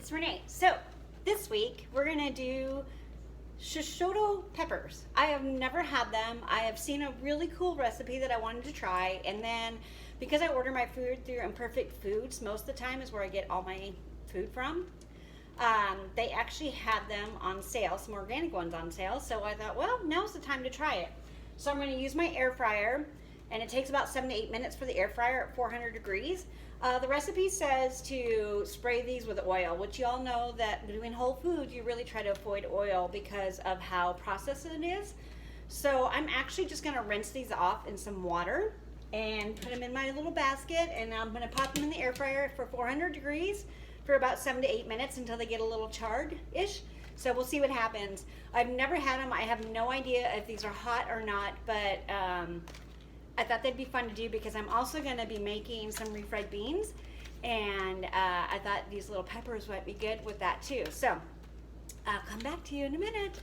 it's Renee. So this week we're gonna do Shishito peppers. I have never had them. I have seen a really cool recipe that I wanted to try, and then because I order my food through Imperfect Foods, most of the time is where I get all my food from. They actually had them on sale, some organic ones on sale, so I thought, well, now's the time to try it. So I'm going to use my air fryer, and it takes about 7 to 8 minutes for the air fryer at 400 degrees. The recipe says to spray these with oil, which you all know that doing whole foods, you really try to avoid oil because of how processed it is. So I'm actually just going to rinse these off in some water and put them in my little basket, and I'm going to pop them in the air fryer for 400 degrees for about 7 to 8 minutes until they get a little charred-ish. So we'll see what happens. I've never had them. I have no idea if these are hot or not, but I thought they'd be fun to do because I'm also going to be making some refried beans, and I thought these little peppers might be good with that too. So I'll come back to you in a minute.